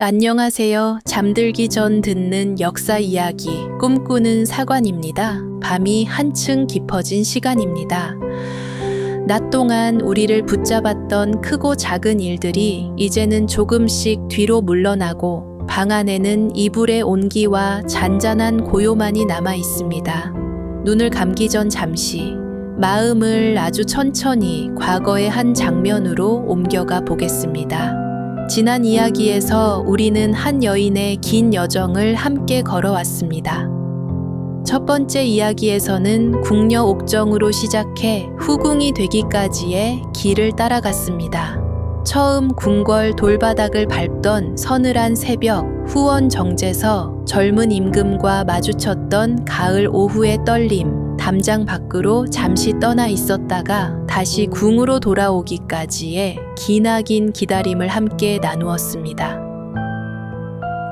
안녕하세요. 잠들기 전 듣는 역사 이야기 꿈꾸는 사관입니다. 밤이 한층 깊어진 시간입니다. 낮 동안 우리를 붙잡았던 크고 작은 일들이 이제는 조금씩 뒤로 물러나고 방 안에는 이불의 온기와 잔잔한 고요만이 남아 있습니다. 눈을 감기 전 잠시 마음을 아주 천천히 과거의 한 장면으로 옮겨가 보겠습니다. 지난 이야기에서 우리는 한 여인의 긴 여정을 함께 걸어왔습니다. 첫 번째 이야기에서는 궁녀 옥정으로 시작해 후궁이 되기까지의 길을 따라갔습니다. 처음 궁궐 돌바닥을 밟던 서늘한 새벽 후원 정제서 젊은 임금과 마주쳤던 가을 오후의 떨림, 담장 밖으로 잠시 떠나 있었다가 다시 궁으로 돌아오기까지의 기나긴 기다림을 함께 나누었습니다.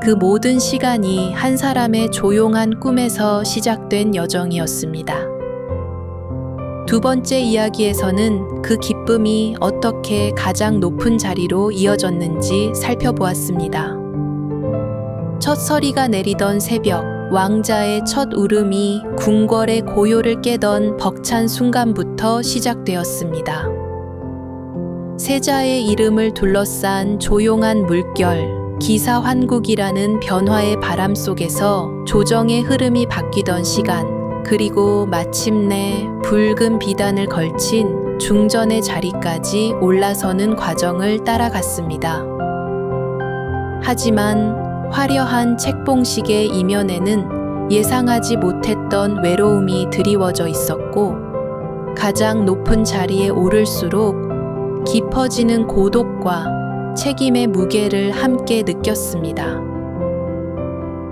그 모든 시간이 한 사람의 조용한 꿈에서 시작된 여정이었습니다. 두 번째 이야기에서는 그 기쁨이 어떻게 가장 높은 자리로 이어졌는지 살펴보았습니다. 첫 서리가 내리던 새벽, 왕자의 첫 울음이 궁궐의 고요를 깨던 벅찬 순간부터 시작되었습니다. 세자의 이름을 둘러싼 조용한 물결, 기사환국이라는 변화의 바람 속에서 조정의 흐름이 바뀌던 시간, 그리고 마침내 붉은 비단을 걸친 중전의 자리까지 올라서는 과정을 따라갔습니다. 하지만 화려한 책봉식의 이면에는 예상하지 못했던 외로움이 드리워져 있었고, 가장 높은 자리에 오를수록 깊어지는 고독과 책임의 무게를 함께 느꼈습니다.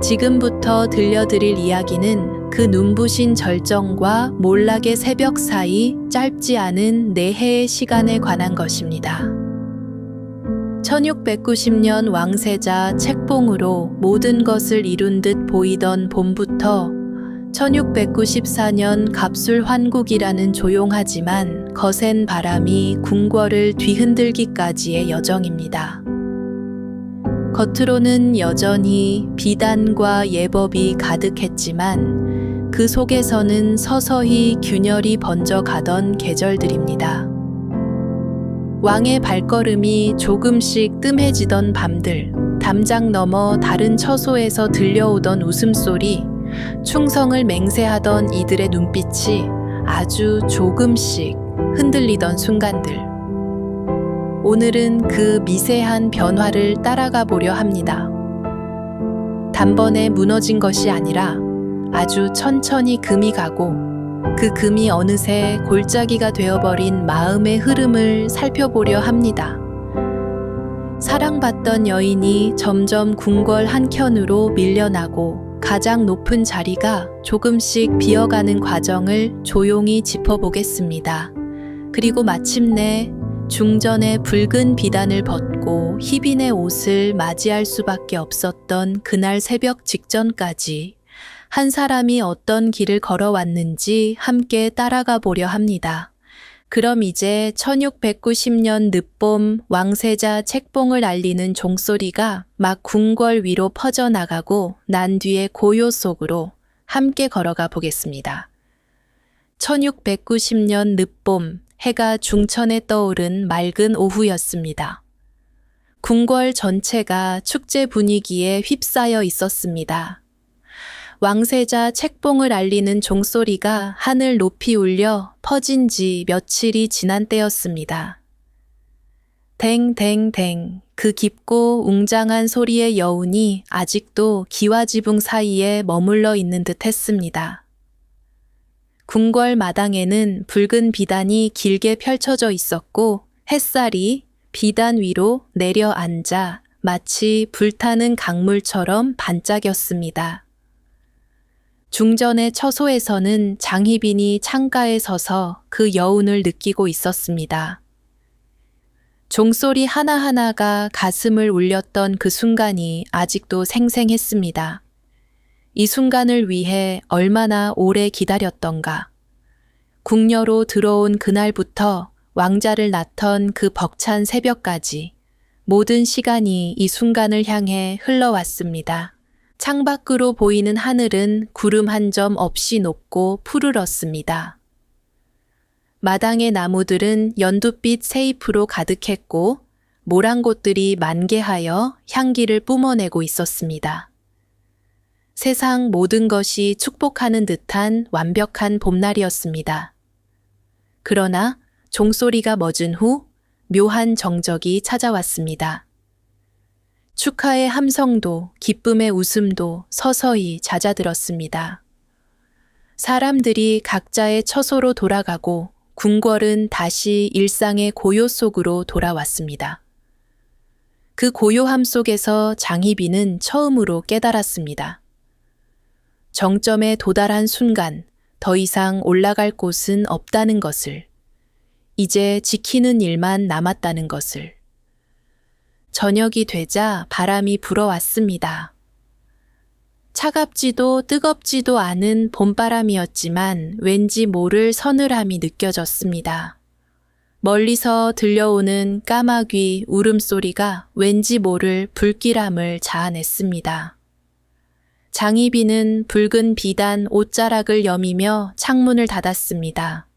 지금부터 들려드릴 이야기는 그 눈부신 절정과 몰락의 새벽 사이 짧지 않은 4해의 시간에 관한 것입니다. 1690년 왕세자 책봉으로 모든 것을 이룬 듯 보이던 봄부터 1694년 갑술환국이라는 조용하지만 거센 바람이 궁궐을 뒤흔들기까지의 여정입니다. 겉으로는 여전히 비단과 예법이 가득했지만 그 속에서는 서서히 균열이 번져가던 계절들입니다. 왕의 발걸음이 조금씩 뜸해지던 밤들, 담장 너머 다른 처소에서 들려오던 웃음소리, 충성을 맹세하던 이들의 눈빛이 아주 조금씩 흔들리던 순간들. 오늘은 그 미세한 변화를 따라가 보려 합니다. 단번에 무너진 것이 아니라 아주 천천히 금이 가고 그 금이 어느새 골짜기가 되어버린 마음의 흐름을 살펴보려 합니다. 사랑받던 여인이 점점 궁궐 한켠으로 밀려나고 가장 높은 자리가 조금씩 비어가는 과정을 조용히 짚어보겠습니다. 그리고 마침내 중전의 붉은 비단을 벗고 희빈의 옷을 맞이할 수밖에 없었던 그날 새벽 직전까지 한 사람이 어떤 길을 걸어왔는지 함께 따라가 보려 합니다. 그럼 이제 1690년 늦봄 왕세자 책봉을 알리는 종소리가 막 궁궐 위로 퍼져나가고 난 뒤의 고요 속으로 함께 걸어가 보겠습니다. 1690년 늦봄, 해가 중천에 떠오른 맑은 오후였습니다. 궁궐 전체가 축제 분위기에 휩싸여 있었습니다. 왕세자 책봉을 알리는 종소리가 하늘 높이 울려 퍼진 지 며칠이 지난 때였습니다. 댕댕댕, 그 깊고 웅장한 소리의 여운이 아직도 기와지붕 사이에 머물러 있는 듯 했습니다. 궁궐 마당에는 붉은 비단이 길게 펼쳐져 있었고 햇살이 비단 위로 내려앉아 마치 불타는 강물처럼 반짝였습니다. 중전의 처소에서는 장희빈이 창가에 서서 그 여운을 느끼고 있었습니다. 종소리 하나하나가 가슴을 울렸던 그 순간이 아직도 생생했습니다. 이 순간을 위해 얼마나 오래 기다렸던가. 궁녀로 들어온 그날부터 왕자를 낳던 그 벅찬 새벽까지 모든 시간이 이 순간을 향해 흘러왔습니다. 창밖으로 보이는 하늘은 구름 한 점 없이 높고 푸르렀습니다. 마당의 나무들은 연두빛 새잎으로 가득했고 모란꽃들이 만개하여 향기를 뿜어내고 있었습니다. 세상 모든 것이 축복하는 듯한 완벽한 봄날이었습니다. 그러나 종소리가 멎은 후 묘한 정적이 찾아왔습니다. 축하의 함성도 기쁨의 웃음도 서서히 잦아들었습니다. 사람들이 각자의 처소로 돌아가고 궁궐은 다시 일상의 고요 속으로 돌아왔습니다. 그 고요함 속에서 장희빈은 처음으로 깨달았습니다. 정점에 도달한 순간 더 이상 올라갈 곳은 없다는 것을, 이제 지키는 일만 남았다는 것을. 저녁이 되자 바람이 불어왔습니다. 차갑지도 뜨겁지도 않은 봄바람이었지만 왠지 모를 서늘함이 느껴졌습니다. 멀리서 들려오는 까마귀 울음소리가 왠지 모를 불길함을 자아냈습니다. 장희빈은 붉은 비단 옷자락을 여미며 창문을 닫았습니다.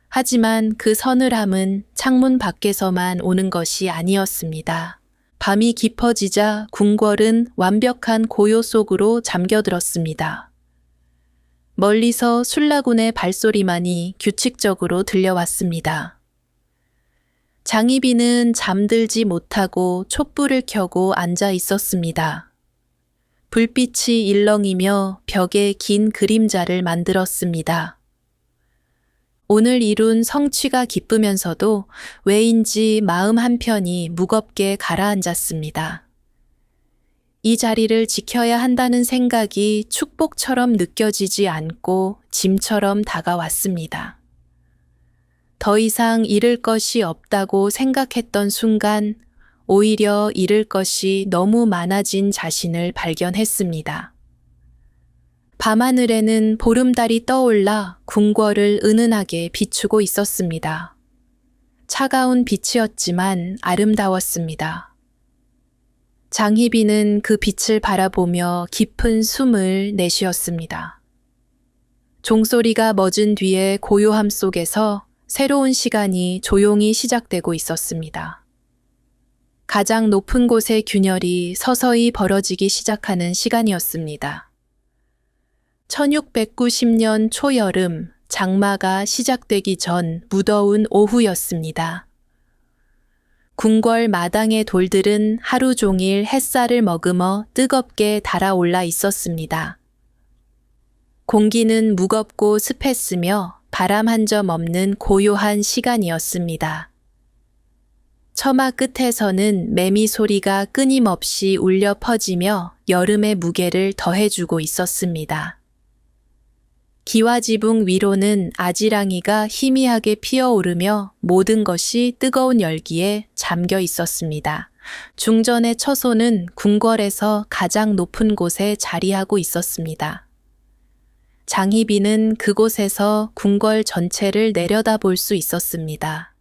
하지만 그 서늘함은 창문 밖에서만 오는 것이 아니었습니다. 밤이 깊어지자 궁궐은 완벽한 고요 속으로 잠겨들었습니다. 멀리서 술라군의 발소리만이 규칙적으로 들려왔습니다. 장희빈은 잠들지 못하고 촛불을 켜고 앉아 있었습니다. 불빛이 일렁이며 벽에 긴 그림자를 만들었습니다. 오늘 이룬 성취가 기쁘면서도 왜인지 마음 한편이 무겁게 가라앉았습니다. 이 자리를 지켜야 한다는 생각이 축복처럼 느껴지지 않고 짐처럼 다가왔습니다. 더 이상 잃을 것이 없다고 생각했던 순간 오히려 잃을 것이 너무 많아진 자신을 발견했습니다. 밤하늘에는 보름달이 떠올라 궁궐을 은은하게 비추고 있었습니다. 차가운 빛이었지만 아름다웠습니다. 장희빈은 그 빛을 바라보며 깊은 숨을 내쉬었습니다. 종소리가 멎은 뒤에 고요함 속에서 새로운 시간이 조용히 시작되고 있었습니다. 가장 높은 곳의 균열이 서서히 벌어지기 시작하는 시간이었습니다. 1690년 초여름, 장마가 시작되기 전 무더운 오후였습니다. 궁궐 마당의 돌들은 하루 종일 햇살을 머금어 뜨겁게 달아올라 있었습니다. 공기는 무겁고 습했으며 바람 한 점 없는 고요한 시간이었습니다. 처마 끝에서는 매미 소리가 끊임없이 울려 퍼지며 여름의 무게를 더해주고 있었습니다. 기와지붕 위로는 아지랑이가 희미하게 피어오르며 모든 것이 뜨거운 열기에 잠겨 있었습니다. 중전의 처소는 궁궐에서 가장 높은 곳에 자리하고 있었습니다. 장희빈은 그곳에서 궁궐 전체를 내려다볼 수 있었습니다.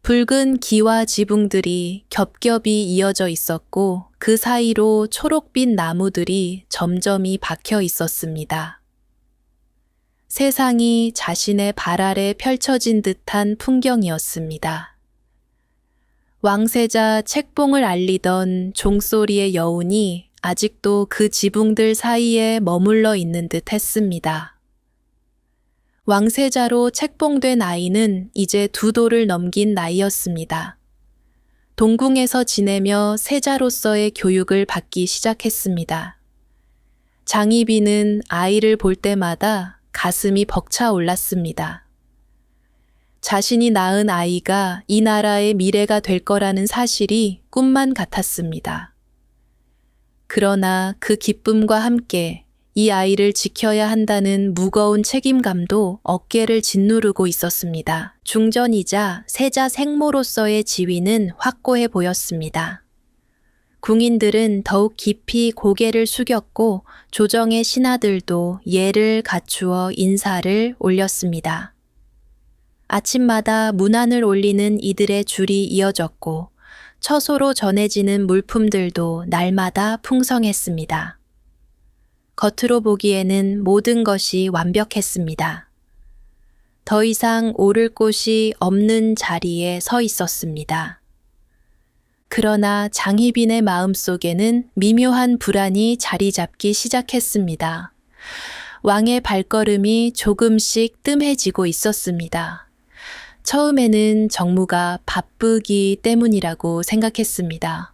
붉은 기와 지붕들이 겹겹이 이어져 있었고 그 사이로 초록빛 나무들이 점점이 박혀 있었습니다. 세상이 자신의 발 아래 펼쳐진 듯한 풍경이었습니다. 왕세자 책봉을 알리던 종소리의 여운이 아직도 그 지붕들 사이에 머물러 있는 듯 했습니다. 왕세자로 책봉된 아이는 이제 2도를 넘긴 나이였습니다. 동궁에서 지내며 세자로서의 교육을 받기 시작했습니다. 장희빈은 아이를 볼 때마다 가슴이 벅차 올랐습니다. 자신이 낳은 아이가 이 나라의 미래가 될 거라는 사실이 꿈만 같았습니다. 그러나 그 기쁨과 함께 이 아이를 지켜야 한다는 무거운 책임감도 어깨를 짓누르고 있었습니다. 중전이자 세자 생모로서의 지위는 확고해 보였습니다. 궁인들은 더욱 깊이 고개를 숙였고 조정의 신하들도 예를 갖추어 인사를 올렸습니다. 아침마다 문안을 올리는 이들의 줄이 이어졌고 처소로 전해지는 물품들도 날마다 풍성했습니다. 겉으로 보기에는 모든 것이 완벽했습니다. 더 이상 오를 곳이 없는 자리에 서 있었습니다. 그러나 장희빈의 마음속에는 미묘한 불안이 자리 잡기 시작했습니다. 왕의 발걸음이 조금씩 뜸해지고 있었습니다. 처음에는 정무가 바쁘기 때문이라고 생각했습니다.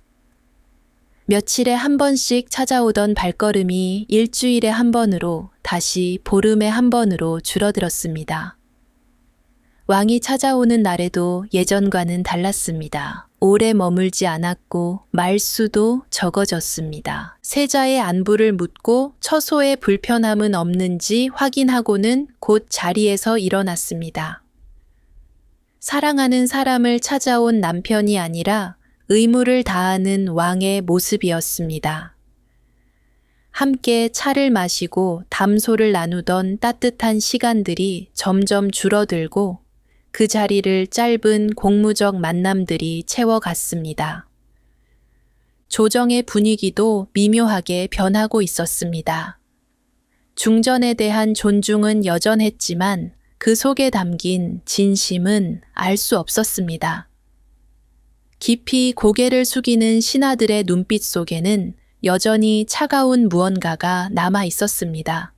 며칠에 한 번씩 찾아오던 발걸음이 일주일에 한 번으로 다시 보름에 한 번으로 줄어들었습니다. 왕이 찾아오는 날에도 예전과는 달랐습니다. 오래 머물지 않았고 말수도 적어졌습니다. 세자의 안부를 묻고 처소에 불편함은 없는지 확인하고는 곧 자리에서 일어났습니다. 사랑하는 사람을 찾아온 남편이 아니라 의무를 다하는 왕의 모습이었습니다. 함께 차를 마시고 담소를 나누던 따뜻한 시간들이 점점 줄어들고 그 자리를 짧은 공무적 만남들이 채워갔습니다. 조정의 분위기도 미묘하게 변하고 있었습니다. 중전에 대한 존중은 여전했지만 그 속에 담긴 진심은 알 수 없었습니다. 깊이 고개를 숙이는 신하들의 눈빛 속에는 여전히 차가운 무언가가 남아 있었습니다.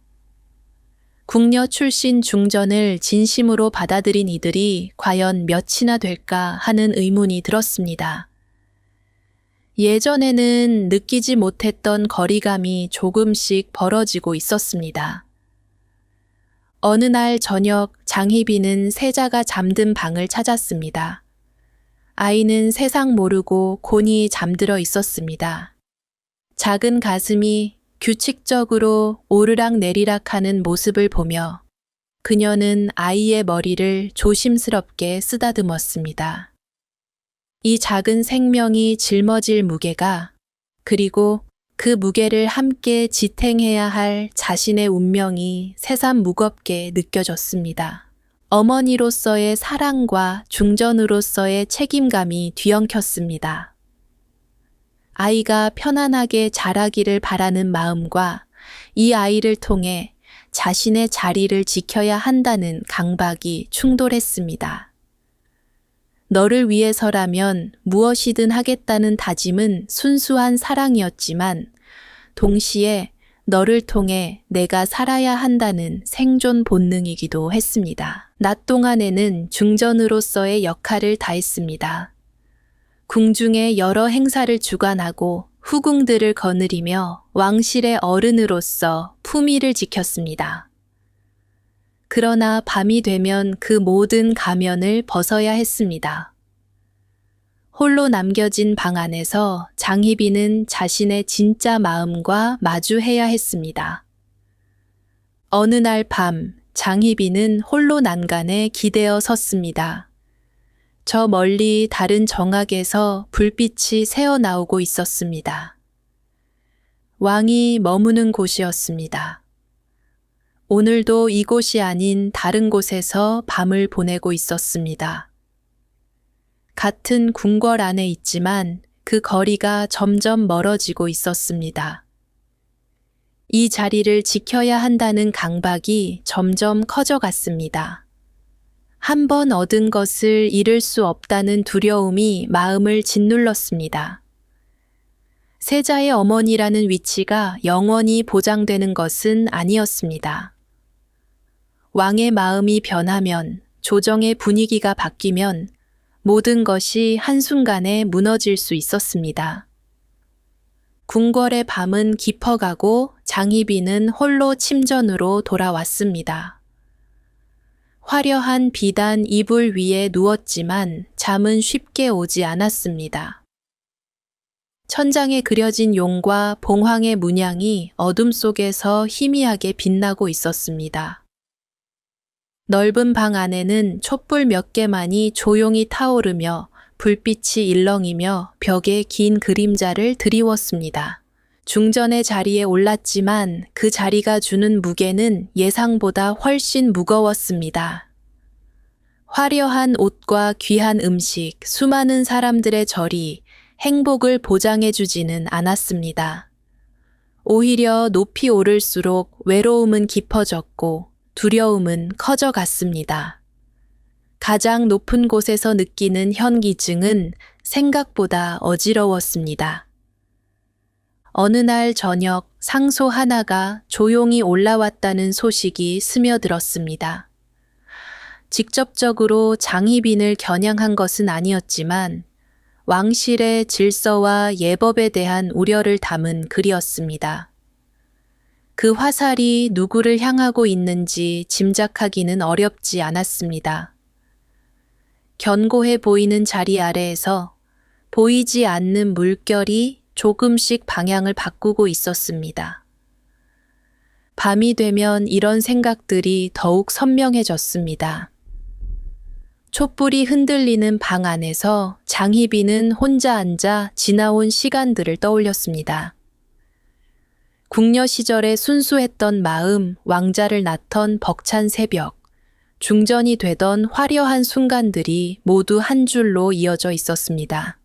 궁녀 출신 중전을 진심으로 받아들인 이들이 과연 몇이나 될까 하는 의문이 들었습니다. 예전에는 느끼지 못했던 거리감이 조금씩 벌어지고 있었습니다. 어느 날 저녁 장희빈은 세자가 잠든 방을 찾았습니다. 아이는 세상 모르고 곤히 잠들어 있었습니다. 작은 가슴이 규칙적으로 오르락 내리락 하는 모습을 보며 그녀는 아이의 머리를 조심스럽게 쓰다듬었습니다. 이 작은 생명이 짊어질 무게가, 그리고 그 무게를 함께 지탱해야 할 자신의 운명이 새삼 무겁게 느껴졌습니다. 어머니로서의 사랑과 중전으로서의 책임감이 뒤엉켰습니다. 아이가 편안하게 자라기를 바라는 마음과 이 아이를 통해 자신의 자리를 지켜야 한다는 강박이 충돌했습니다. 너를 위해서라면 무엇이든 하겠다는 다짐은 순수한 사랑이었지만 동시에 너를 통해 내가 살아야 한다는 생존 본능이기도 했습니다. 낮 동안에는 중전으로서의 역할을 다했습니다. 궁중의 여러 행사를 주관하고 후궁들을 거느리며 왕실의 어른으로서 품위를 지켰습니다. 그러나 밤이 되면 그 모든 가면을 벗어야 했습니다. 홀로 남겨진 방 안에서 장희빈은 자신의 진짜 마음과 마주해야 했습니다. 어느 날 밤, 장희빈은 홀로 난간에 기대어 섰습니다. 저 멀리 다른 정악에서 불빛이 새어나오고 있었습니다. 왕이 머무는 곳이었습니다. 오늘도 이곳이 아닌 다른 곳에서 밤을 보내고 있었습니다. 같은 궁궐 안에 있지만 그 거리가 점점 멀어지고 있었습니다. 이 자리를 지켜야 한다는 강박이 점점 커져갔습니다. 한 번 얻은 것을 잃을 수 없다는 두려움이 마음을 짓눌렀습니다. 세자의 어머니라는 위치가 영원히 보장되는 것은 아니었습니다. 왕의 마음이 변하면, 조정의 분위기가 바뀌면 모든 것이 한순간에 무너질 수 있었습니다. 궁궐의 밤은 깊어가고 장희빈은 홀로 침전으로 돌아왔습니다. 화려한 비단 이불 위에 누웠지만 잠은 쉽게 오지 않았습니다. 천장에 그려진 용과 봉황의 문양이 어둠 속에서 희미하게 빛나고 있었습니다. 넓은 방 안에는 촛불 몇 개만이 조용히 타오르며 불빛이 일렁이며 벽에 긴 그림자를 드리웠습니다. 중전의 자리에 올랐지만 그 자리가 주는 무게는 예상보다 훨씬 무거웠습니다. 화려한 옷과 귀한 음식, 수많은 사람들의 절이 행복을 보장해주지는 않았습니다. 오히려 높이 오를수록 외로움은 깊어졌고 두려움은 커져갔습니다. 가장 높은 곳에서 느끼는 현기증은 생각보다 어지러웠습니다. 어느 날 저녁 상소 하나가 조용히 올라왔다는 소식이 스며들었습니다. 직접적으로 장희빈을 겨냥한 것은 아니었지만 왕실의 질서와 예법에 대한 우려를 담은 글이었습니다. 그 화살이 누구를 향하고 있는지 짐작하기는 어렵지 않았습니다. 견고해 보이는 자리 아래에서 보이지 않는 물결이 조금씩 방향을 바꾸고 있었습니다. 밤이 되면 이런 생각들이 더욱 선명해졌습니다. 촛불이 흔들리는 방 안에서 장희빈은 혼자 앉아 지나온 시간들을 떠올렸습니다. 궁녀 시절의 순수했던 마음, 왕자를 낳던 벅찬 새벽, 중전이 되던 화려한 순간들이 모두 한 줄로 이어져 있었습니다.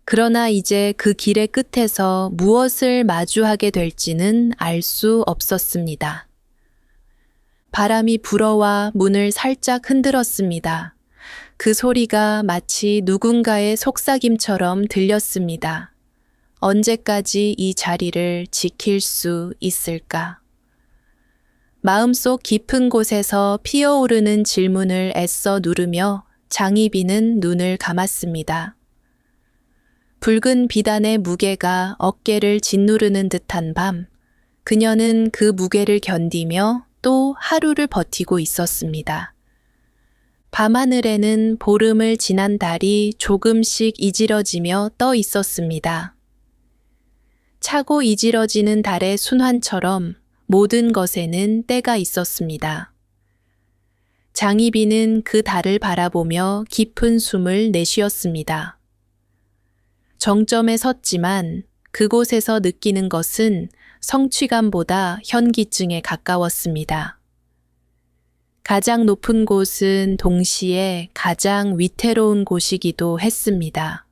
그러나 이제 그 길의 끝에서 무엇을 마주하게 될지는 알 수 없었습니다. 바람이 불어와 문을 살짝 흔들었습니다. 그 소리가 마치 누군가의 속삭임처럼 들렸습니다. 언제까지 이 자리를 지킬 수 있을까? 마음속 깊은 곳에서 피어오르는 질문을 애써 누르며 장희빈은 눈을 감았습니다. 붉은 비단의 무게가 어깨를 짓누르는 듯한 밤, 그녀는 그 무게를 견디며 또 하루를 버티고 있었습니다. 밤하늘에는 보름을 지난 달이 조금씩 이지러지며 떠 있었습니다. 차고 이지러지는 달의 순환처럼 모든 것에는 때가 있었습니다. 장희빈은 그 달을 바라보며 깊은 숨을 내쉬었습니다. 정점에 섰지만 그곳에서 느끼는 것은 성취감보다 현기증에 가까웠습니다. 가장 높은 곳은 동시에 가장 위태로운 곳이기도 했습니다.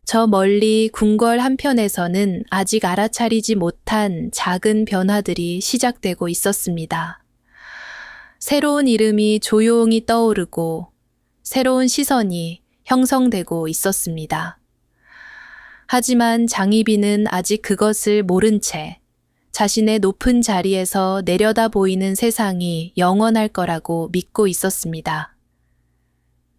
저 멀리 궁궐 한편에서는 아직 알아차리지 못한 작은 변화들이 시작되고 있었습니다. 새로운 이름이 조용히 떠오르고 새로운 시선이 형성되고 있었습니다. 하지만 장희빈은 아직 그것을 모른 채 자신의 높은 자리에서 내려다 보이는 세상이 영원할 거라고 믿고 있었습니다.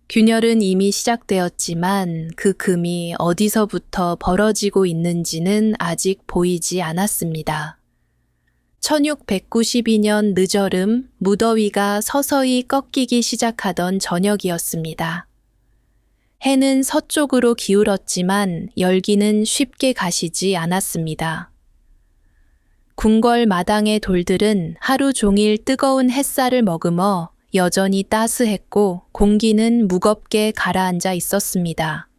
균열은 이미 시작되었지만 그 금이 어디서부터 벌어지고 있는지는 아직 보이지 않았습니다. 1692년 늦여름 무더위가 서서히 꺾이기 시작하던 저녁이었습니다. 해는 서쪽으로 기울었지만 열기는 쉽게 가시지 않았습니다. 궁궐 마당의 돌들은 하루 종일 뜨거운 햇살을 머금어 여전히 따스했고 공기는 무겁게 가라앉아 있었습니다.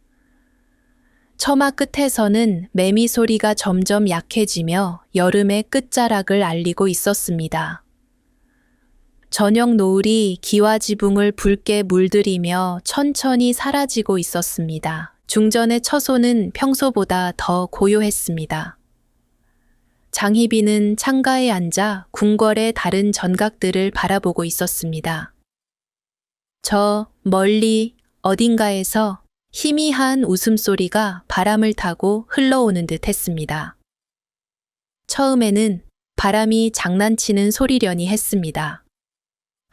처마 끝에서는 매미 소리가 점점 약해지며 여름의 끝자락을 알리고 있었습니다. 저녁 노을이 기와 지붕을 붉게 물들이며 천천히 사라지고 있었습니다. 중전의 처소는 평소보다 더 고요했습니다. 장희빈은 창가에 앉아 궁궐의 다른 전각들을 바라보고 있었습니다. 저 멀리 어딘가에서 희미한 웃음소리가 바람을 타고 흘러오는 듯 했습니다. 처음에는 바람이 장난치는 소리려니 했습니다.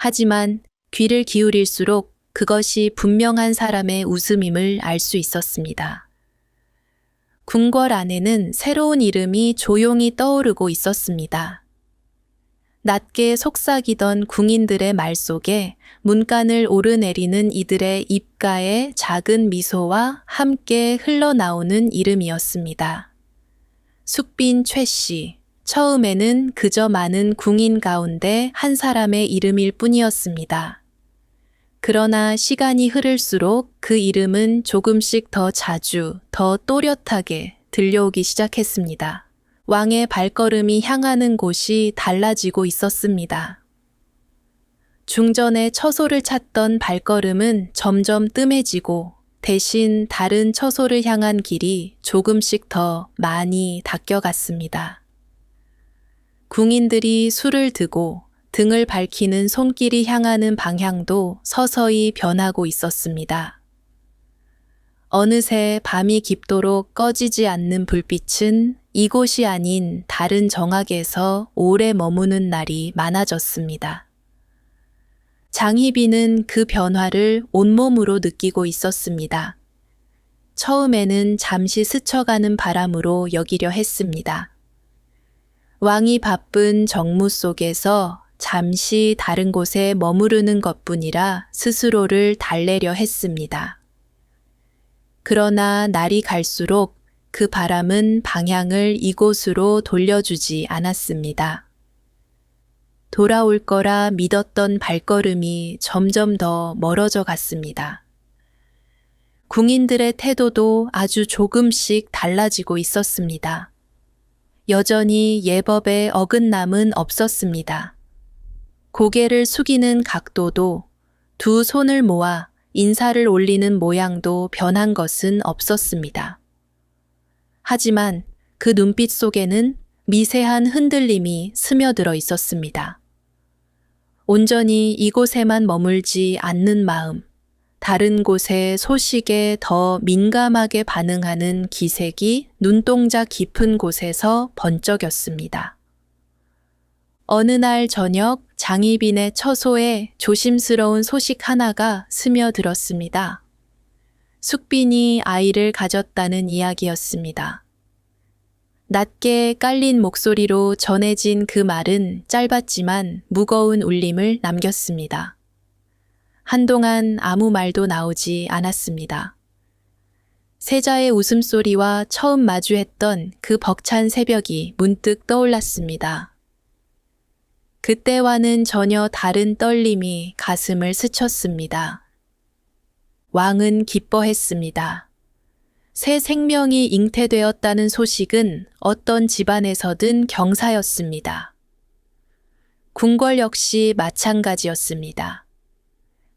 하지만 귀를 기울일수록 그것이 분명한 사람의 웃음임을 알 수 있었습니다. 궁궐 안에는 새로운 이름이 조용히 떠오르고 있었습니다. 낮게 속삭이던 궁인들의 말 속에 문간을 오르내리는 이들의 입가에 작은 미소와 함께 흘러나오는 이름이었습니다. 숙빈 최씨. 처음에는 그저 많은 궁인 가운데 한 사람의 이름일 뿐이었습니다. 그러나 시간이 흐를수록 그 이름은 조금씩 더 자주, 더 또렷하게 들려오기 시작했습니다. 왕의 발걸음이 향하는 곳이 달라지고 있었습니다. 중전의 처소를 찾던 발걸음은 점점 뜸해지고 대신 다른 처소를 향한 길이 조금씩 더 많이 닦여갔습니다. 궁인들이 술을 드고 등을 밝히는 손길이 향하는 방향도 서서히 변하고 있었습니다. 어느새 밤이 깊도록 꺼지지 않는 불빛은 이곳이 아닌 다른 정악에서 오래 머무는 날이 많아졌습니다. 장희빈은 그 변화를 온몸으로 느끼고 있었습니다. 처음에는 잠시 스쳐가는 바람으로 여기려 했습니다. 왕이 바쁜 정무 속에서 잠시 다른 곳에 머무르는 것뿐이라 스스로를 달래려 했습니다. 그러나 날이 갈수록 그 바람은 방향을 이곳으로 돌려주지 않았습니다. 돌아올 거라 믿었던 발걸음이 점점 더 멀어져 갔습니다. 궁인들의 태도도 아주 조금씩 달라지고 있었습니다. 여전히 예법에 어긋남은 없었습니다. 고개를 숙이는 각도도, 두 손을 모아 인사를 올리는 모양도 변한 것은 없었습니다. 하지만 그 눈빛 속에는 미세한 흔들림이 스며들어 있었습니다. 온전히 이곳에만 머물지 않는 마음, 다른 곳의 소식에 더 민감하게 반응하는 기색이 눈동자 깊은 곳에서 번쩍였습니다. 어느 날 저녁 장희빈의 처소에 조심스러운 소식 하나가 스며들었습니다. 숙빈이 아이를 가졌다는 이야기였습니다. 낮게 깔린 목소리로 전해진 그 말은 짧았지만 무거운 울림을 남겼습니다. 한동안 아무 말도 나오지 않았습니다. 세자의 웃음소리와 처음 마주했던 그 벅찬 새벽이 문득 떠올랐습니다. 그때와는 전혀 다른 떨림이 가슴을 스쳤습니다. 왕은 기뻐했습니다. 새 생명이 잉태되었다는 소식은 어떤 집안에서든 경사였습니다. 궁궐 역시 마찬가지였습니다.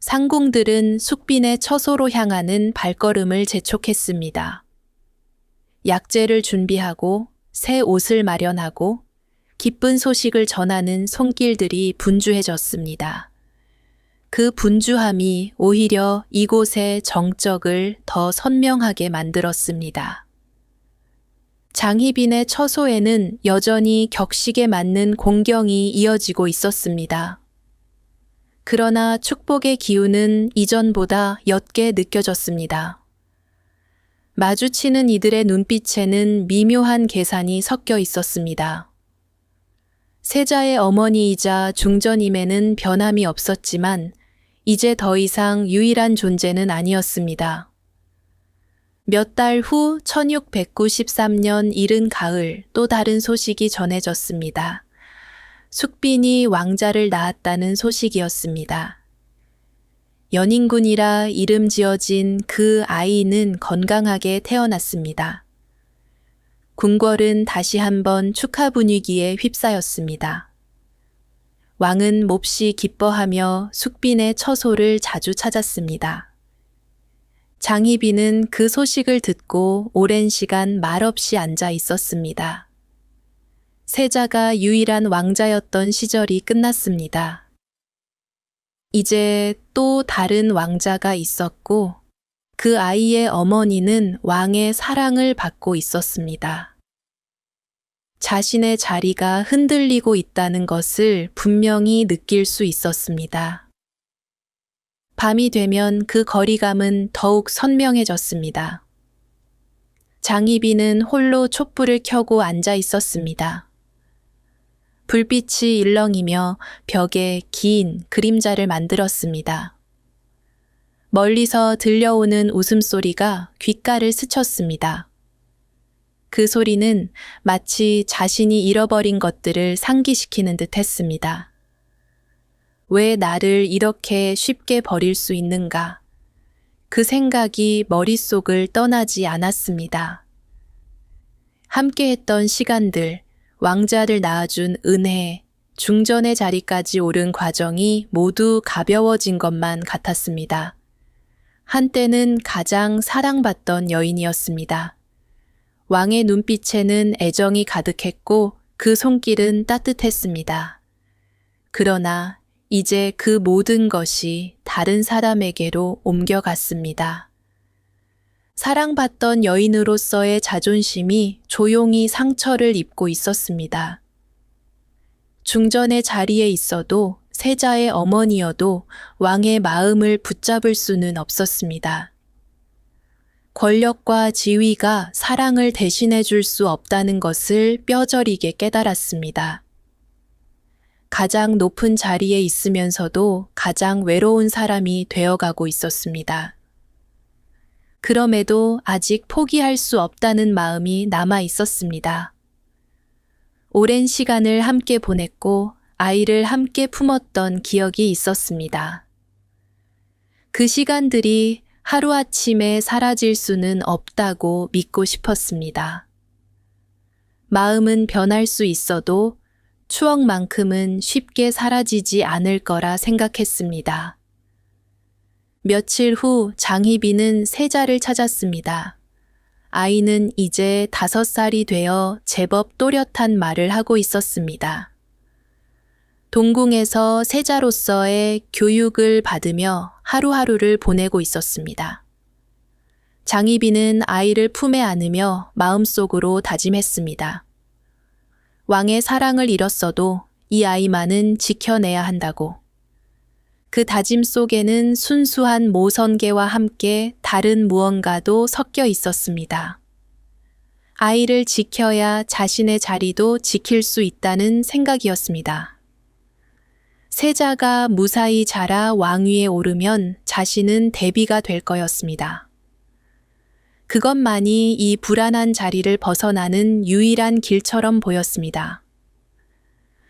상궁들은 숙빈의 처소로 향하는 발걸음을 재촉했습니다. 약재를 준비하고 새 옷을 마련하고 기쁜 소식을 전하는 손길들이 분주해졌습니다. 그 분주함이 오히려 이곳의 정적을 더 선명하게 만들었습니다. 장희빈의 처소에는 여전히 격식에 맞는 공경이 이어지고 있었습니다. 그러나 축복의 기운은 이전보다 옅게 느껴졌습니다. 마주치는 이들의 눈빛에는 미묘한 계산이 섞여 있었습니다. 세자의 어머니이자 중전임에는 변함이 없었지만 이제 더 이상 유일한 존재는 아니었습니다. 몇 달 후 1693년 이른 가을 또 다른 소식이 전해졌습니다. 숙빈이 왕자를 낳았다는 소식이었습니다. 연인군이라 이름 지어진 그 아이는 건강하게 태어났습니다. 궁궐은 다시 한번 축하 분위기에 휩싸였습니다. 왕은 몹시 기뻐하며 숙빈의 처소를 자주 찾았습니다. 장희빈은 그 소식을 듣고 오랜 시간 말없이 앉아 있었습니다. 세자가 유일한 왕자였던 시절이 끝났습니다. 이제 또 다른 왕자가 있었고 그 아이의 어머니는 왕의 사랑을 받고 있었습니다. 자신의 자리가 흔들리고 있다는 것을 분명히 느낄 수 있었습니다. 밤이 되면 그 거리감은 더욱 선명해졌습니다. 장희빈은 홀로 촛불을 켜고 앉아 있었습니다. 불빛이 일렁이며 벽에 긴 그림자를 만들었습니다. 멀리서 들려오는 웃음소리가 귓가를 스쳤습니다. 그 소리는 마치 자신이 잃어버린 것들을 상기시키는 듯 했습니다. 왜 나를 이렇게 쉽게 버릴 수 있는가? 그 생각이 머릿속을 떠나지 않았습니다. 함께했던 시간들, 왕자를 낳아준 은혜, 중전의 자리까지 오른 과정이 모두 가벼워진 것만 같았습니다. 한때는 가장 사랑받던 여인이었습니다. 왕의 눈빛에는 애정이 가득했고 그 손길은 따뜻했습니다. 그러나 이제 그 모든 것이 다른 사람에게로 옮겨갔습니다. 사랑받던 여인으로서의 자존심이 조용히 상처를 입고 있었습니다. 중전의 자리에 있어도 세자의 어머니여도 왕의 마음을 붙잡을 수는 없었습니다. 권력과 지위가 사랑을 대신해 줄 수 없다는 것을 뼈저리게 깨달았습니다. 가장 높은 자리에 있으면서도 가장 외로운 사람이 되어가고 있었습니다. 그럼에도 아직 포기할 수 없다는 마음이 남아 있었습니다. 오랜 시간을 함께 보냈고 아이를 함께 품었던 기억이 있었습니다. 그 시간들이 하루아침에 사라질 수는 없다고 믿고 싶었습니다. 마음은 변할 수 있어도 추억만큼은 쉽게 사라지지 않을 거라 생각했습니다. 며칠 후 장희빈은 세자를 찾았습니다. 아이는 이제 5살이 되어 제법 또렷한 말을 하고 있었습니다. 동궁에서 세자로서의 교육을 받으며 하루하루를 보내고 있었습니다. 장희빈은 아이를 품에 안으며 마음속으로 다짐했습니다. 왕의 사랑을 잃었어도 이 아이만은 지켜내야 한다고. 그 다짐 속에는 순수한 모성애와 함께 다른 무언가도 섞여 있었습니다. 아이를 지켜야 자신의 자리도 지킬 수 있다는 생각이었습니다. 세자가 무사히 자라 왕위에 오르면 자신은 대비가 될 거였습니다. 그것만이 이 불안한 자리를 벗어나는 유일한 길처럼 보였습니다.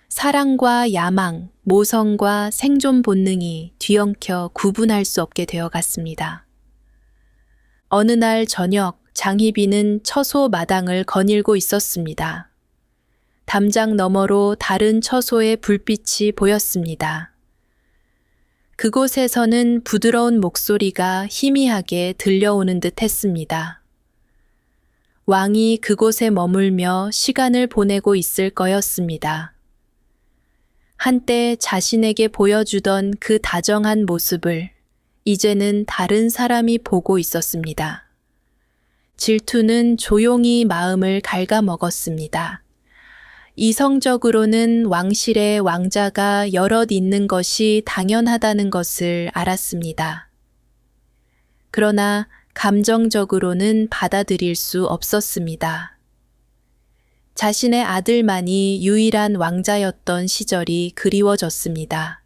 사랑과 야망, 모성과 생존 본능이 뒤엉켜 구분할 수 없게 되어갔습니다. 어느 날 저녁 장희빈은 처소 마당을 거닐고 있었습니다. 담장 너머로 다른 처소의 불빛이 보였습니다. 그곳에서는 부드러운 목소리가 희미하게 들려오는 듯 했습니다. 왕이 그곳에 머물며 시간을 보내고 있을 거였습니다. 한때 자신에게 보여주던 그 다정한 모습을 이제는 다른 사람이 보고 있었습니다. 질투는 조용히 마음을 갉아먹었습니다. 이성적으로는 왕실에 왕자가 여럿 있는 것이 당연하다는 것을 알았습니다. 그러나 감정적으로는 받아들일 수 없었습니다. 자신의 아들만이 유일한 왕자였던 시절이 그리워졌습니다.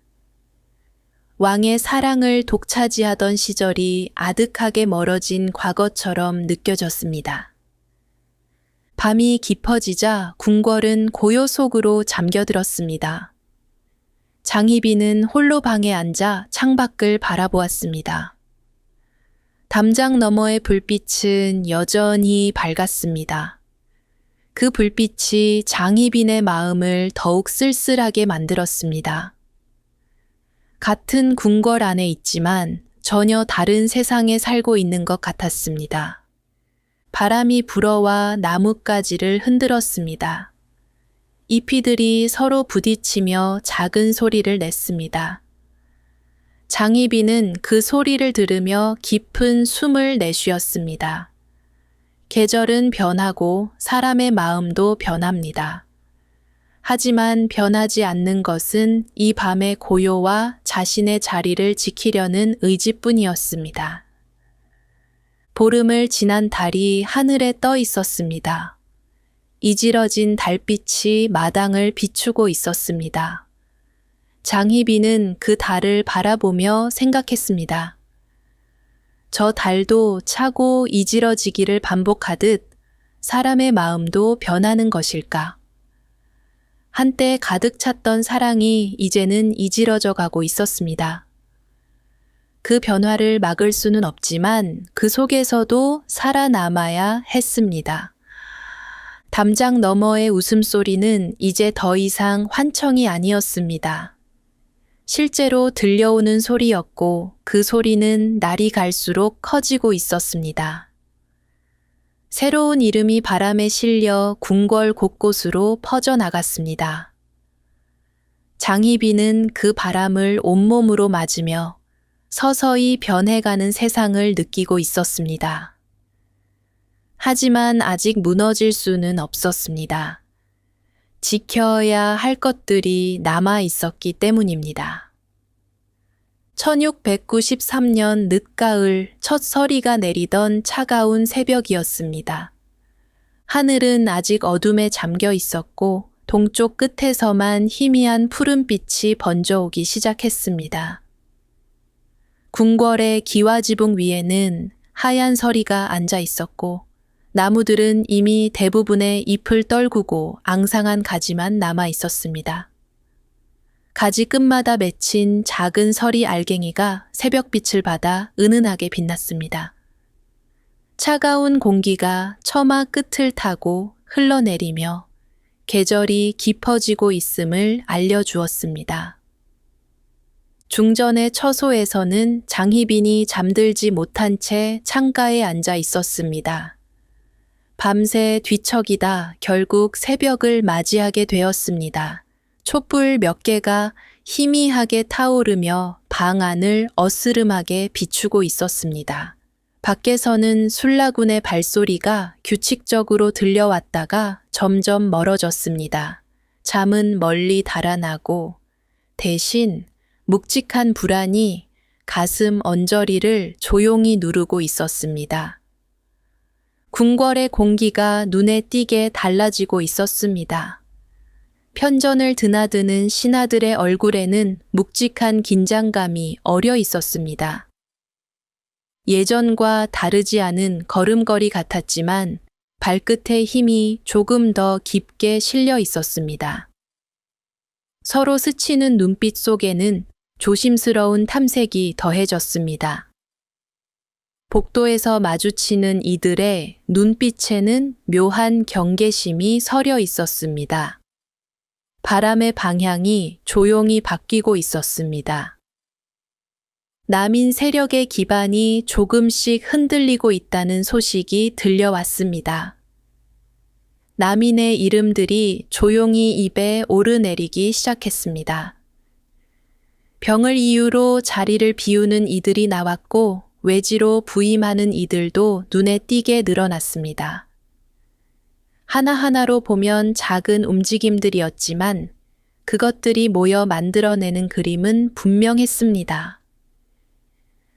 왕의 사랑을 독차지하던 시절이 아득하게 멀어진 과거처럼 느껴졌습니다. 밤이 깊어지자 궁궐은 고요 속으로 잠겨들었습니다. 장희빈은 홀로 방에 앉아 창밖을 바라보았습니다. 담장 너머의 불빛은 여전히 밝았습니다. 그 불빛이 장희빈의 마음을 더욱 쓸쓸하게 만들었습니다. 같은 궁궐 안에 있지만 전혀 다른 세상에 살고 있는 것 같았습니다. 바람이 불어와 나뭇가지를 흔들었습니다. 잎이들이 서로 부딪히며 작은 소리를 냈습니다. 장희빈은 그 소리를 들으며 깊은 숨을 내쉬었습니다. 계절은 변하고 사람의 마음도 변합니다. 하지만 변하지 않는 것은 이 밤의 고요와 자신의 자리를 지키려는 의지뿐이었습니다. 보름을 지난 달이 하늘에 떠 있었습니다. 이지러진 달빛이 마당을 비추고 있었습니다. 장희빈은 그 달을 바라보며 생각했습니다. 저 달도 차고 이지러지기를 반복하듯 사람의 마음도 변하는 것일까? 한때 가득 찼던 사랑이 이제는 이지러져 가고 있었습니다. 그 변화를 막을 수는 없지만 그 속에서도 살아남아야 했습니다. 담장 너머의 웃음소리는 이제 더 이상 환청이 아니었습니다. 실제로 들려오는 소리였고 그 소리는 날이 갈수록 커지고 있었습니다. 새로운 이름이 바람에 실려 궁궐 곳곳으로 퍼져나갔습니다. 장희빈은 그 바람을 온몸으로 맞으며 서서히 변해가는 세상을 느끼고 있었습니다. 하지만 아직 무너질 수는 없었습니다. 지켜야 할 것들이 남아 있었기 때문입니다. 1693년 늦가을 첫 서리가 내리던 차가운 새벽이었습니다. 하늘은 아직 어둠에 잠겨 있었고 동쪽 끝에서만 희미한 푸른빛이 번져오기 시작했습니다. 궁궐의 기와지붕 위에는 하얀 서리가 앉아 있었고 나무들은 이미 대부분의 잎을 떨구고 앙상한 가지만 남아 있었습니다. 가지 끝마다 맺힌 작은 서리 알갱이가 새벽빛을 받아 은은하게 빛났습니다. 차가운 공기가 처마 끝을 타고 흘러내리며 계절이 깊어지고 있음을 알려주었습니다. 중전의 처소에서는 장희빈이 잠들지 못한 채 창가에 앉아 있었습니다. 밤새 뒤척이다 결국 새벽을 맞이하게 되었습니다. 촛불 몇 개가 희미하게 타오르며 방 안을 어스름하게 비추고 있었습니다. 밖에서는 술라군의 발소리가 규칙적으로 들려왔다가 점점 멀어졌습니다. 잠은 멀리 달아나고 대신 묵직한 불안이 가슴 언저리를 조용히 누르고 있었습니다. 궁궐의 공기가 눈에 띄게 달라지고 있었습니다. 편전을 드나드는 신하들의 얼굴에는 묵직한 긴장감이 어려 있었습니다. 예전과 다르지 않은 걸음걸이 같았지만 발끝의 힘이 조금 더 깊게 실려 있었습니다. 서로 스치는 눈빛 속에는 조심스러운 탐색이 더해졌습니다. 복도에서 마주치는 이들의 눈빛에는 묘한 경계심이 서려 있었습니다. 바람의 방향이 조용히 바뀌고 있었습니다. 남인 세력의 기반이 조금씩 흔들리고 있다는 소식이 들려왔습니다. 남인의 이름들이 조용히 입에 오르내리기 시작했습니다. 병을 이유로 자리를 비우는 이들이 나왔고 외지로 부임하는 이들도 눈에 띄게 늘어났습니다. 하나하나로 보면 작은 움직임들이었지만 그것들이 모여 만들어내는 그림은 분명했습니다.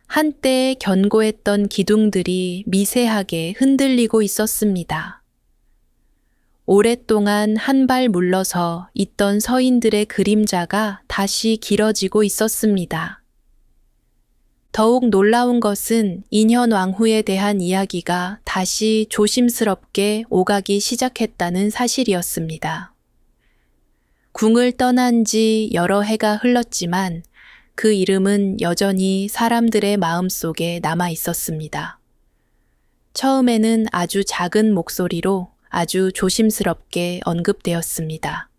한때 견고했던 기둥들이 미세하게 흔들리고 있었습니다. 오랫동안 한 발 물러서 있던 서인들의 그림자가 다시 길어지고 있었습니다. 더욱 놀라운 것은 인현왕후에 대한 이야기가 다시 조심스럽게 오가기 시작했다는 사실이었습니다. 궁을 떠난 지 여러 해가 흘렀지만 그 이름은 여전히 사람들의 마음속에 남아 있었습니다. 처음에는 아주 작은 목소리로 아주 조심스럽게 언급되었습니다.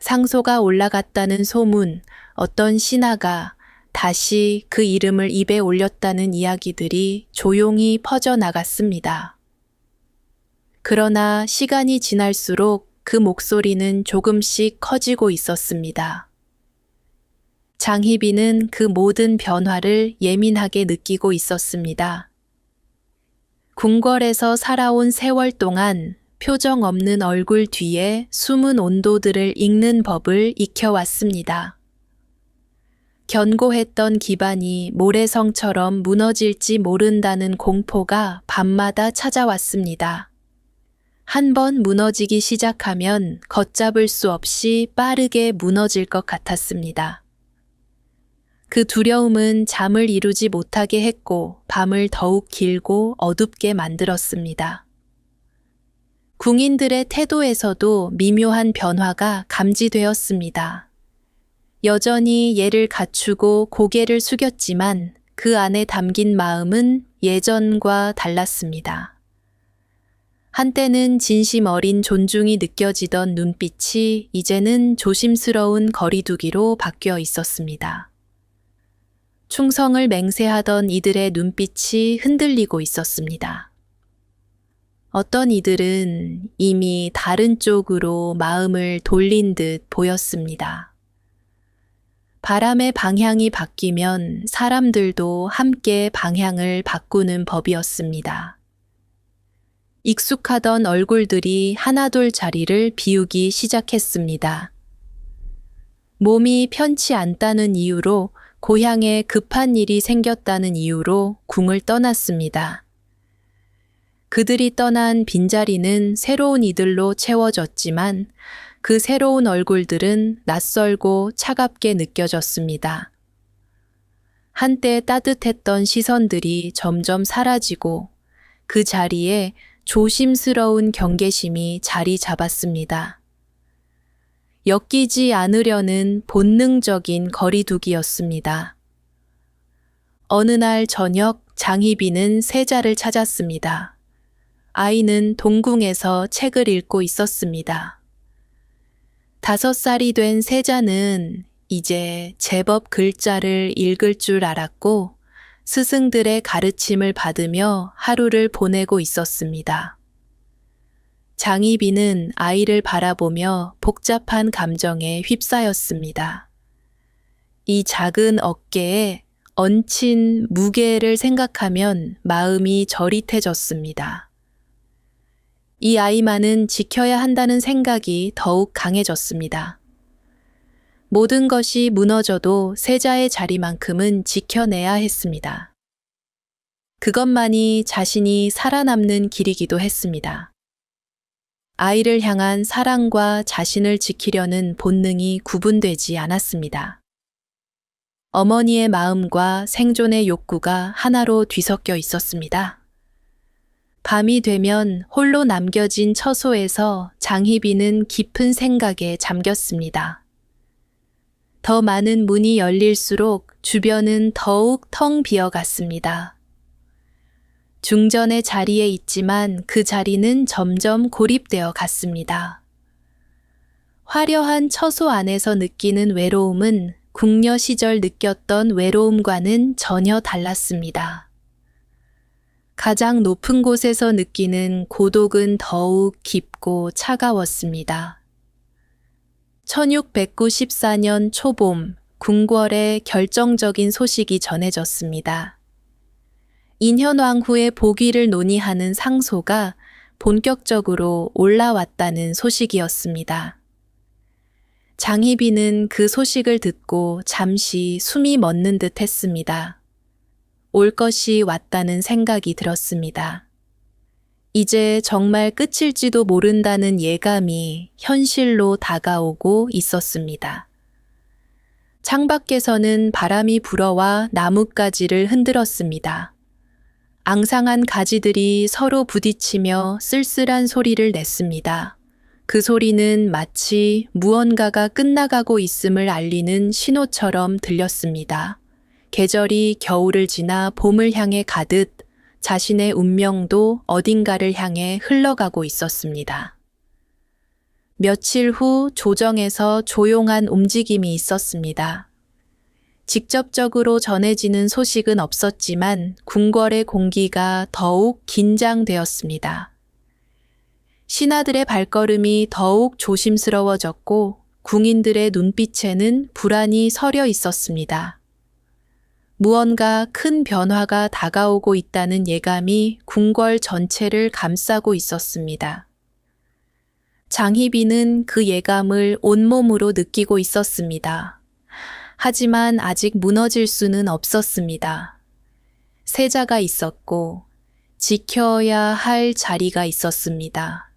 상소가 올라갔다는 소문, 어떤 신하가 다시 그 이름을 입에 올렸다는 이야기들이 조용히 퍼져나갔습니다. 그러나 시간이 지날수록 그 목소리는 조금씩 커지고 있었습니다. 장희빈은 그 모든 변화를 예민하게 느끼고 있었습니다. 궁궐에서 살아온 세월 동안 표정 없는 얼굴 뒤에 숨은 온도들을 읽는 법을 익혀왔습니다. 견고했던 기반이 모래성처럼 무너질지 모른다는 공포가 밤마다 찾아왔습니다. 한 번 무너지기 시작하면 걷잡을 수 없이 빠르게 무너질 것 같았습니다. 그 두려움은 잠을 이루지 못하게 했고 밤을 더욱 길고 어둡게 만들었습니다. 궁인들의 태도에서도 미묘한 변화가 감지되었습니다. 여전히 예를 갖추고 고개를 숙였지만 그 안에 담긴 마음은 예전과 달랐습니다. 한때는 진심 어린 존중이 느껴지던 눈빛이 이제는 조심스러운 거리두기로 바뀌어 있었습니다. 충성을 맹세하던 이들의 눈빛이 흔들리고 있었습니다. 어떤 이들은 이미 다른 쪽으로 마음을 돌린 듯 보였습니다. 바람의 방향이 바뀌면 사람들도 함께 방향을 바꾸는 법이었습니다. 익숙하던 얼굴들이 하나둘 자리를 비우기 시작했습니다. 몸이 편치 않다는 이유로 고향에 급한 일이 생겼다는 이유로 궁을 떠났습니다. 그들이 떠난 빈자리는 새로운 이들로 채워졌지만 그 새로운 얼굴들은 낯설고 차갑게 느껴졌습니다. 한때 따뜻했던 시선들이 점점 사라지고 그 자리에 조심스러운 경계심이 자리 잡았습니다. 엮이지 않으려는 본능적인 거리두기였습니다. 어느 날 저녁 장희빈은 세자를 찾았습니다. 아이는 동궁에서 책을 읽고 있었습니다. 5살이 된 세자는 이제 제법 글자를 읽을 줄 알았고 스승들의 가르침을 받으며 하루를 보내고 있었습니다. 장희빈은 아이를 바라보며 복잡한 감정에 휩싸였습니다. 이 작은 어깨에 얹힌 무게를 생각하면 마음이 저릿해졌습니다. 이 아이만은 지켜야 한다는 생각이 더욱 강해졌습니다. 모든 것이 무너져도 세자의 자리만큼은 지켜내야 했습니다. 그것만이 자신이 살아남는 길이기도 했습니다. 아이를 향한 사랑과 자신을 지키려는 본능이 구분되지 않았습니다. 어머니의 마음과 생존의 욕구가 하나로 뒤섞여 있었습니다. 밤이 되면 홀로 남겨진 처소에서 장희빈은 깊은 생각에 잠겼습니다. 더 많은 문이 열릴수록 주변은 더욱 텅 비어갔습니다. 중전의 자리에 있지만 그 자리는 점점 고립되어 갔습니다. 화려한 처소 안에서 느끼는 외로움은 궁녀 시절 느꼈던 외로움과는 전혀 달랐습니다. 가장 높은 곳에서 느끼는 고독은 더욱 깊고 차가웠습니다. 1694년 초봄 궁궐에 결정적인 소식이 전해졌습니다. 인현왕후의 복위를 논의하는 상소가 본격적으로 올라왔다는 소식이었습니다. 장희빈은 그 소식을 듣고 잠시 숨이 멎는 듯 했습니다. 올 것이 왔다는 생각이 들었습니다. 이제 정말 끝일지도 모른다는 예감이 현실로 다가오고 있었습니다. 창밖에서는 바람이 불어와 나뭇가지를 흔들었습니다. 앙상한 가지들이 서로 부딪히며 쓸쓸한 소리를 냈습니다. 그 소리는 마치 무언가가 끝나가고 있음을 알리는 신호처럼 들렸습니다. 계절이 겨울을 지나 봄을 향해 가듯 자신의 운명도 어딘가를 향해 흘러가고 있었습니다. 며칠 후 조정에서 조용한 움직임이 있었습니다. 직접적으로 전해지는 소식은 없었지만 궁궐의 공기가 더욱 긴장되었습니다. 신하들의 발걸음이 더욱 조심스러워졌고 궁인들의 눈빛에는 불안이 서려 있었습니다. 무언가 큰 변화가 다가오고 있다는 예감이 궁궐 전체를 감싸고 있었습니다. 장희빈은 그 예감을 온몸으로 느끼고 있었습니다. 하지만 아직 무너질 수는 없었습니다. 세자가 있었고 지켜야 할 자리가 있었습니다.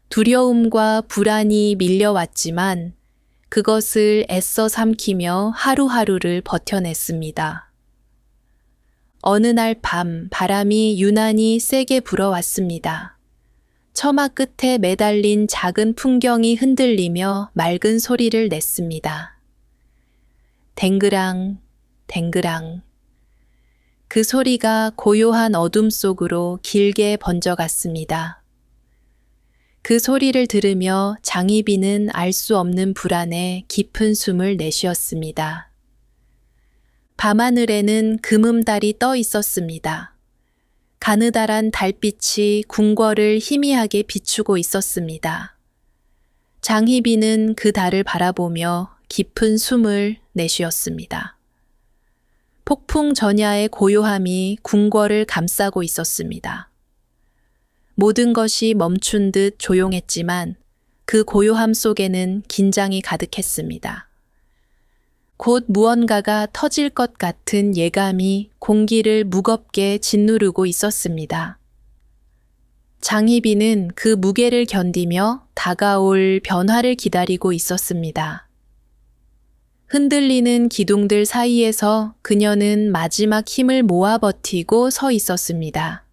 두려움과 불안이 밀려왔지만 그것을 애써 삼키며 하루하루를 버텨냈습니다. 어느 날 밤 바람이 유난히 세게 불어왔습니다. 처마 끝에 매달린 작은 풍경이 흔들리며 맑은 소리를 냈습니다. 댕그랑, 댕그랑. 그 소리가 고요한 어둠 속으로 길게 번져갔습니다. 그 소리를 들으며 장희빈은 알 수 없는 불안에 깊은 숨을 내쉬었습니다. 밤하늘에는 금음달이 떠 있었습니다. 가느다란 달빛이 궁궐을 희미하게 비추고 있었습니다. 장희빈은 그 달을 바라보며 깊은 숨을 내쉬었습니다. 폭풍 전야의 고요함이 궁궐을 감싸고 있었습니다. 모든 것이 멈춘 듯 조용했지만 그 고요함 속에는 긴장이 가득했습니다. 곧 무언가가 터질 것 같은 예감이 공기를 무겁게 짓누르고 있었습니다. 장희빈은 그 무게를 견디며 다가올 변화를 기다리고 있었습니다. 흔들리는 기둥들 사이에서 그녀는 마지막 힘을 모아 버티고 서 있었습니다.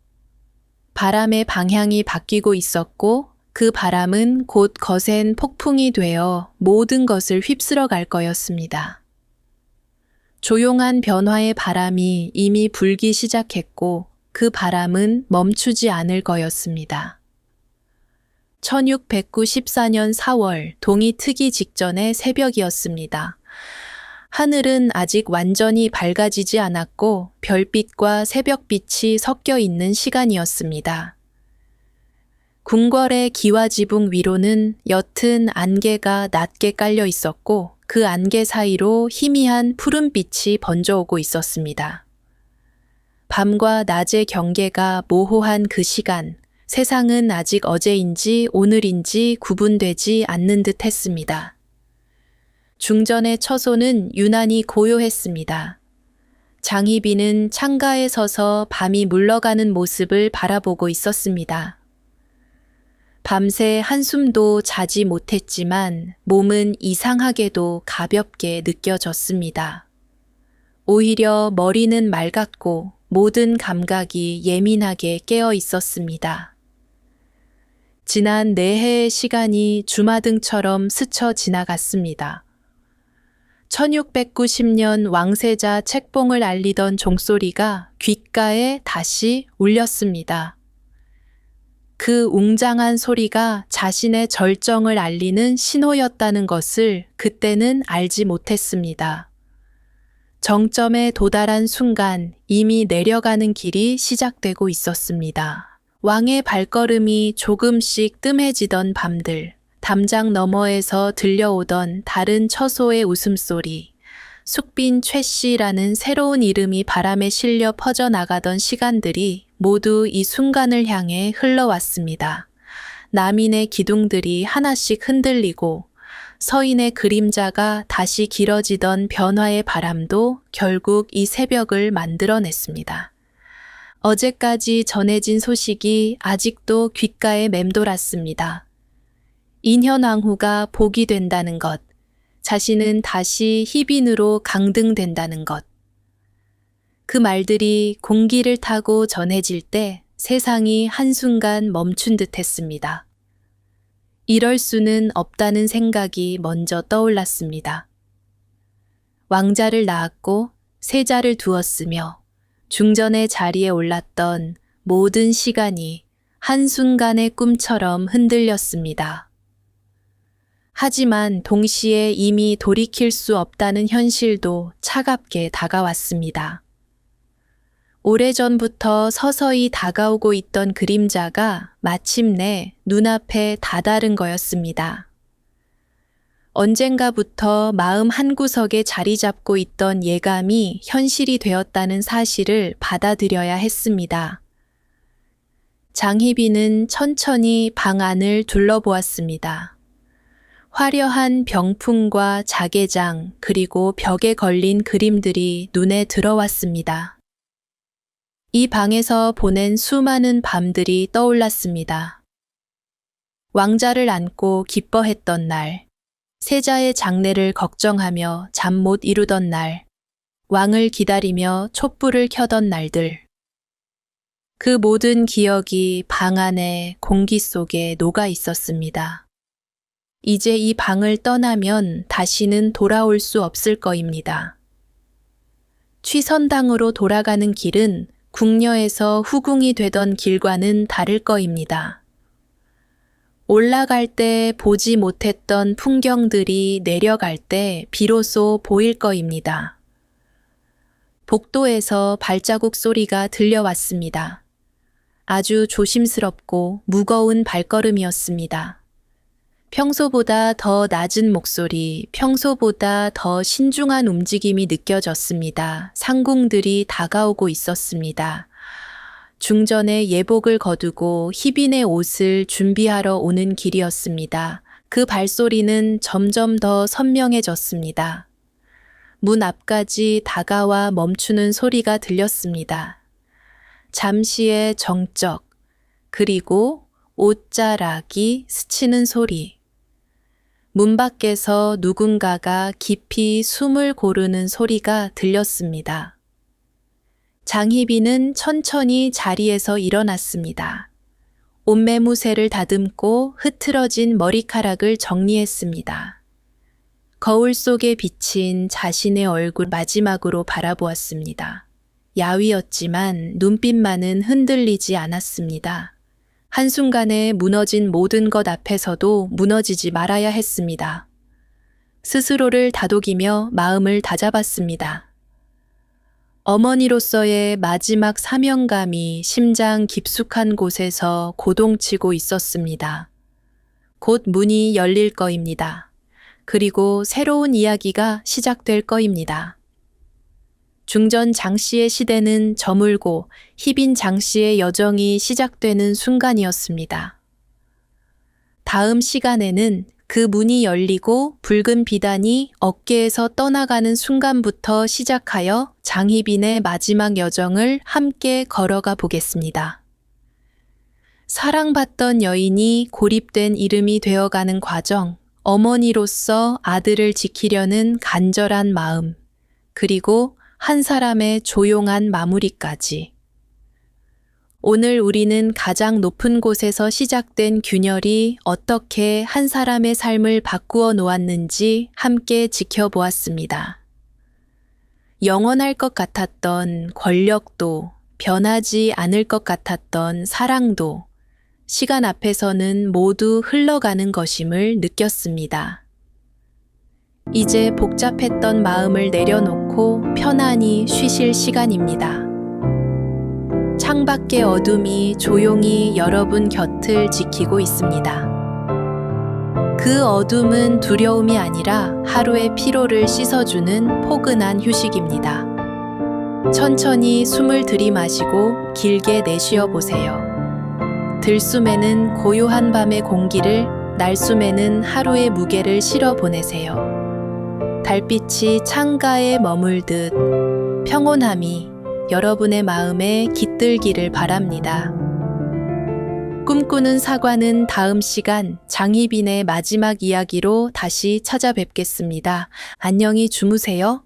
바람의 방향이 바뀌고 있었고 그 바람은 곧 거센 폭풍이 되어 모든 것을 휩쓸어 갈 거였습니다. 조용한 변화의 바람이 이미 불기 시작했고 그 바람은 멈추지 않을 거였습니다. 1694년 4월 동이 트기 직전의 새벽이었습니다. 하늘은 아직 완전히 밝아지지 않았고 별빛과 새벽빛이 섞여 있는 시간이었습니다. 궁궐의 기와지붕 위로는 옅은 안개가 낮게 깔려 있었고 그 안개 사이로 희미한 푸른빛이 번져오고 있었습니다. 밤과 낮의 경계가 모호한 그 시간, 세상은 아직 어제인지 오늘인지 구분되지 않는 듯 했습니다. 중전의 처소는 유난히 고요했습니다. 장희빈은 창가에 서서 밤이 물러가는 모습을 바라보고 있었습니다. 밤새 한숨도 자지 못했지만 몸은 이상하게도 가볍게 느껴졌습니다. 오히려 머리는 맑았고 모든 감각이 예민하게 깨어 있었습니다. 지난 4해의 시간이 주마등처럼 스쳐 지나갔습니다. 1690년 왕세자 책봉을 알리던 종소리가 귓가에 다시 울렸습니다. 그 웅장한 소리가 자신의 절정을 알리는 신호였다는 것을 그때는 알지 못했습니다. 정점에 도달한 순간 이미 내려가는 길이 시작되고 있었습니다. 왕의 발걸음이 조금씩 뜸해지던 밤들, 담장 너머에서 들려오던 다른 처소의 웃음소리, 숙빈 최씨라는 새로운 이름이 바람에 실려 퍼져나가던 시간들이 모두 이 순간을 향해 흘러왔습니다. 남인의 기둥들이 하나씩 흔들리고 서인의 그림자가 다시 길어지던 변화의 바람도 결국 이 새벽을 만들어냈습니다. 어제까지 전해진 소식이 아직도 귓가에 맴돌았습니다. 인현왕후가 복이 된다는 것, 자신은 다시 희빈으로 강등된다는 것. 그 말들이 공기를 타고 전해질 때 세상이 한순간 멈춘 듯 했습니다. 이럴 수는 없다는 생각이 먼저 떠올랐습니다. 왕자를 낳았고 세자를 두었으며 중전의 자리에 올랐던 모든 시간이 한순간의 꿈처럼 흔들렸습니다. 하지만 동시에 이미 돌이킬 수 없다는 현실도 차갑게 다가왔습니다. 오래전부터 서서히 다가오고 있던 그림자가 마침내 눈앞에 다다른 거였습니다. 언젠가부터 마음 한구석에 자리 잡고 있던 예감이 현실이 되었다는 사실을 받아들여야 했습니다. 장희빈은 천천히 방 안을 둘러보았습니다. 화려한 병풍과 자개장 그리고 벽에 걸린 그림들이 눈에 들어왔습니다. 이 방에서 보낸 수많은 밤들이 떠올랐습니다. 왕자를 안고 기뻐했던 날, 세자의 장례를 걱정하며 잠 못 이루던 날, 왕을 기다리며 촛불을 켜던 날들. 그 모든 기억이 방 안의 공기 속에 녹아 있었습니다. 이제 이 방을 떠나면 다시는 돌아올 수 없을 거입니다. 취선당으로 돌아가는 길은 궁녀에서 후궁이 되던 길과는 다를 거입니다. 올라갈 때 보지 못했던 풍경들이 내려갈 때 비로소 보일 거입니다. 복도에서 발자국 소리가 들려왔습니다. 아주 조심스럽고 무거운 발걸음이었습니다. 평소보다 더 낮은 목소리, 평소보다 더 신중한 움직임이 느껴졌습니다. 상궁들이 다가오고 있었습니다. 중전에 예복을 거두고 희빈의 옷을 준비하러 오는 길이었습니다. 그 발소리는 점점 더 선명해졌습니다. 문 앞까지 다가와 멈추는 소리가 들렸습니다. 잠시의 정적, 그리고 옷자락이 스치는 소리. 문 밖에서 누군가가 깊이 숨을 고르는 소리가 들렸습니다. 장희빈은 천천히 자리에서 일어났습니다. 옷매무새를 다듬고 흐트러진 머리카락을 정리했습니다. 거울 속에 비친 자신의 얼굴 마지막으로 바라보았습니다. 야위었지만 눈빛만은 흔들리지 않았습니다. 한순간에 무너진 모든 것 앞에서도 무너지지 말아야 했습니다. 스스로를 다독이며 마음을 다잡았습니다. 어머니로서의 마지막 사명감이 심장 깊숙한 곳에서 고동치고 있었습니다. 곧 문이 열릴 거입니다. 그리고 새로운 이야기가 시작될 거입니다. 중전 장씨의 시대는 저물고 희빈 장씨의 여정이 시작되는 순간이었습니다. 다음 시간에는 그 문이 열리고 붉은 비단이 어깨에서 떠나가는 순간부터 시작하여 장희빈의 마지막 여정을 함께 걸어가 보겠습니다. 사랑받던 여인이 고립된 이름이 되어가는 과정, 어머니로서 아들을 지키려는 간절한 마음, 그리고 한 사람의 조용한 마무리까지. 오늘 우리는 가장 높은 곳에서 시작된 균열이 어떻게 한 사람의 삶을 바꾸어 놓았는지 함께 지켜보았습니다. 영원할 것 같았던 권력도, 변하지 않을 것 같았던 사랑도 시간 앞에서는 모두 흘러가는 것임을 느꼈습니다. 이제 복잡했던 마음을 내려놓고 편안히 쉬실 시간입니다. 창밖의 어둠이 조용히 여러분 곁을 지키고 있습니다. 그 어둠은 두려움이 아니라 하루의 피로를 씻어주는 포근한 휴식입니다. 천천히 숨을 들이마시고 길게 내쉬어 보세요. 들숨에는 고요한 밤의 공기를, 날숨에는 하루의 무게를 실어 보내세요. 달빛이 창가에 머물듯 평온함이 여러분의 마음에 깃들기를 바랍니다. 꿈꾸는 사과는 다음 시간 장희빈의 마지막 이야기로 다시 찾아뵙겠습니다. 안녕히 주무세요.